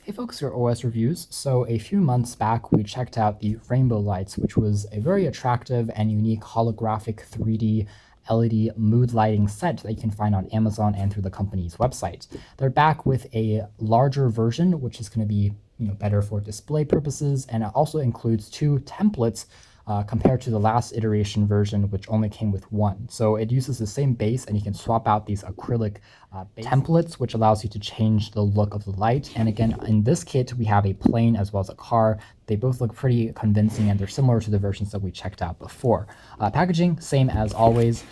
Hey folks, your OS reviews. So a few months back, we checked out the Rainbolights, which was a very attractive and unique holographic 3D LED mood lighting set that you can find on Amazon and through the company's website. They're back with a larger version, which is going to be better for display purposes, and it also includes two templates compared to the last iteration version, which only came with one. So it uses the same base, and you can swap out these acrylic templates, which allows you to change the look of the light. And again, in this kit, we have a plane as well as a car. They both look pretty convincing, and they're similar to the versions that we checked out before. Packaging, same as always,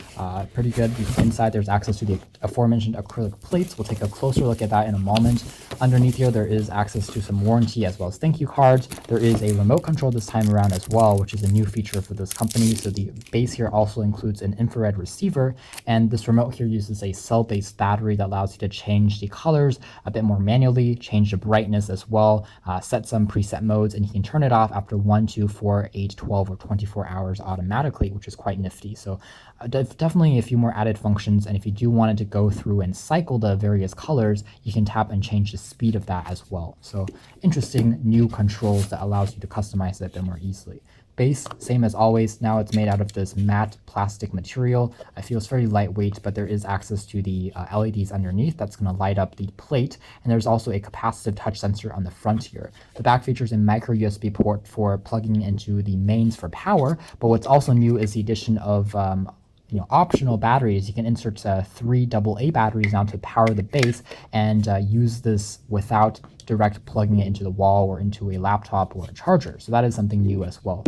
pretty good. Inside, there's access to the aforementioned acrylic plates. We'll take a closer look at that in a moment. Underneath here, there is access to some warranty as well as thank you cards. There is a remote control this time around as well, which is a new feature for this company. So the base here also includes an infrared receiver, and this remote here uses a cell-based battery that allows you to change the colors a bit more manually, change the brightness as well, set some preset modes, and you can turn it off after 1, 2, 4, 8, 12, or 24 hours automatically, which is quite nifty. So definitely a few more added functions, and if you do want it to go through and cycle the various colors, you can tap and change the speed of that as well. So interesting new controls that allows you to customize it a bit more easily. Base, same as always. Now it's made out of this matte plastic material. I feel it's very lightweight, but there is access to the LEDs underneath that's going to light up the plate. And there's also a capacitive touch sensor on the front here. The back features a micro USB port for plugging into the mains for power. But what's also new is the addition of optional batteries. You can insert 3 AA batteries now to power the base and use this without direct plugging it into the wall or into a laptop or a charger. So that is something new as well.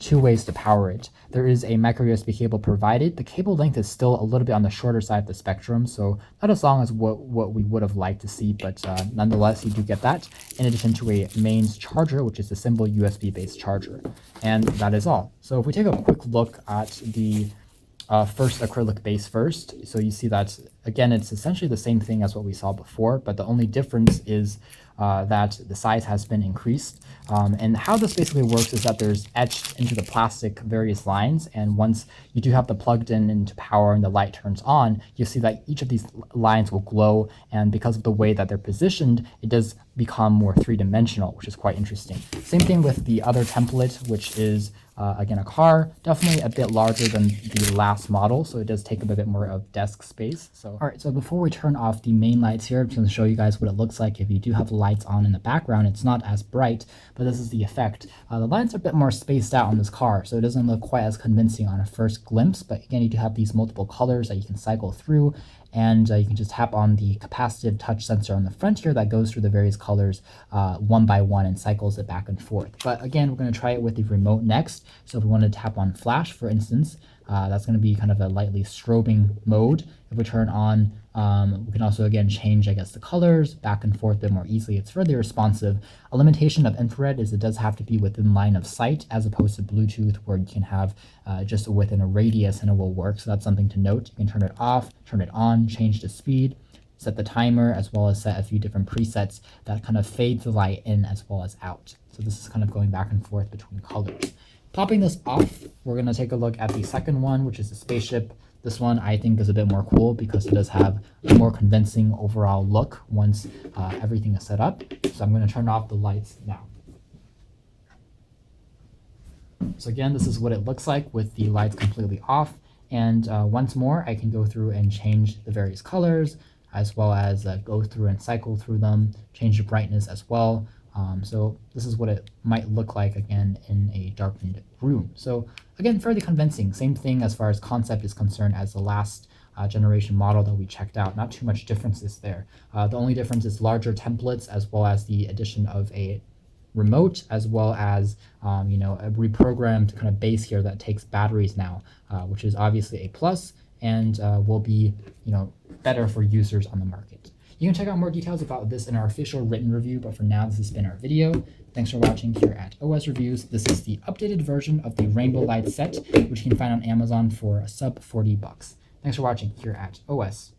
2 ways to power it. There is a micro USB cable provided. The cable length is still a little bit on the shorter side of the spectrum, so not as long as what we would have liked to see, but nonetheless, you do get that, in addition to a mains charger, which is a simple USB-based charger. And that is all. So if we take a quick look at the first acrylic base first. So you see that, again, it's essentially the same thing as what we saw before, but the only difference is that the size has been increased. And how this basically works is that there's etched into the plastic various lines, and once you do have the plugged in into power and the light turns on, you see that each of these lines will glow, and because of the way that they're positioned, it does become more three-dimensional, which is quite interesting. Same thing with the other template, which is again, a car, definitely a bit larger than the last model, so it does take up a bit more of desk space. So, all right, so before we turn off the main lights here, I'm just going to show you guys what it looks like if you do have the lights on in the background. It's not as bright, but this is the effect. The lines are a bit more spaced out on this car, so it doesn't look quite as convincing on a first glimpse, but again, you do have these multiple colors that you can cycle through, and you can just tap on the capacitive touch sensor on the front here that goes through the various colors one by one and cycles it back and forth. But again, we're going to try it with the remote next. So if we want to tap on flash, for instance, that's going to be kind of a lightly strobing mode. If we turn on, we can also, again, change, I guess, the colors back and forth a bit more easily. It's fairly responsive. A limitation of infrared is it does have to be within line of sight, as opposed to Bluetooth, where you can have just within a radius and it will work. So that's something to note. You can turn it off, turn it on, change the speed, set the timer, as well as set a few different presets that kind of fade the light in as well as out. So this is kind of going back and forth between colors. Popping this off, we're going to take a look at the second one, which is the Spaceship. This one I think is a bit more cool because it does have a more convincing overall look once everything is set up. So I'm going to turn off the lights now. So again, this is what it looks like with the lights completely off. And once more, I can go through and change the various colors, as well as go through and cycle through them, change the brightness as well. So this is what it might look like, again, in a darkened room. So again, fairly convincing. Same thing as far as concept is concerned as the last generation model that we checked out. Not too much differences there. The only difference is larger templates, as well as the addition of a remote, as well as a reprogrammed kind of base here that takes batteries now, which is obviously a plus, and will be better for users on the market. You can check out more details about this in our official written review, but for now, this has been our video. Thanks for watching here at OS Reviews. This is the updated version of the Rainbolights set, which you can find on Amazon for a sub $40. Thanks for watching here at OS